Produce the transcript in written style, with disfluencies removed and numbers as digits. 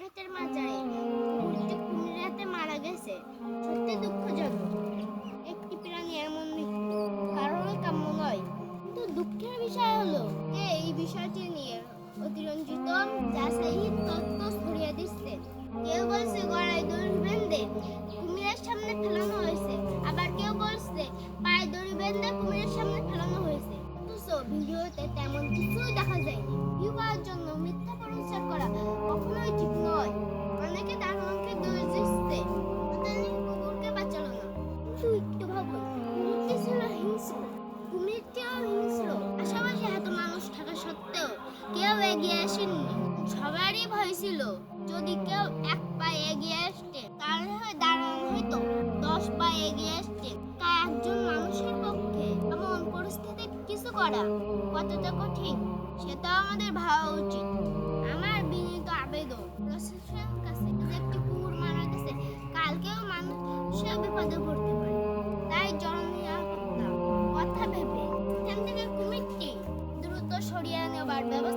ক্ষেতের মাঝারে কুকুরটি কুমিরের হাতে মারা গেছে। সত্যি দুঃখজনক। একটি প্রাণী এমন মৃত্যু কারোরই কাম্য নয়। কিন্তু দুঃখের বিষয় হলো যে এই বিষয়টি নিয়ে অতিরঞ্জিত যাচাই তথ্য ছড়িয়ে দিচ্ছে। কেউ বলছে গলায় দড়ি বেঁধে কুমিরের সামনে ফেলানো হয়েছে, আবার কেউ বলছে পায়ে দড়ি বেঁধে কুমিরের সামনে ফেলানো হয়েছে। অথচ ভিডিওতে তেমন কিছুই দেখা যায়নি। ভিউ পাওয়ার জন্য মিথ্যা প্রচার করা কখনোই ঠিক নয়। অনেকে দারোয়ানকে দোষ দিচ্ছে, কুকুরকে বাঁচালো না। কিন্তু একটু ভাবুন, কুমিরটি ছিল হিংস্র, কুমিরটিও হিংস্র। আশেপাশে এত মানুষ থাকা সত্ত্বেও কেউ এগিয়ে আসেননি। সবারই ভয় ছিল যদি কেউ এক পা এগিয়ে আসতে তাহলে দাঁড়ানো হয়তো 10 পা এগিয়ে আসতে। তা একজন মানুষের পক্ষে এমন পরিস্থিতি কিছু করা কতটা কঠিন সেটা আমাদের ভাবা উচিত। আমার বিনীত আবেদন প্রশাসনের কাছে, যে একটি কুকুর মারা গেছে, কালকেও মানুষের বিপদে পড়তে পারে। তাই জননিরাপত্তা কথা ভেবে এখান থেকে কুমিরটি দ্রুত সরিয়ে নেওয়ার ব্যবস্থা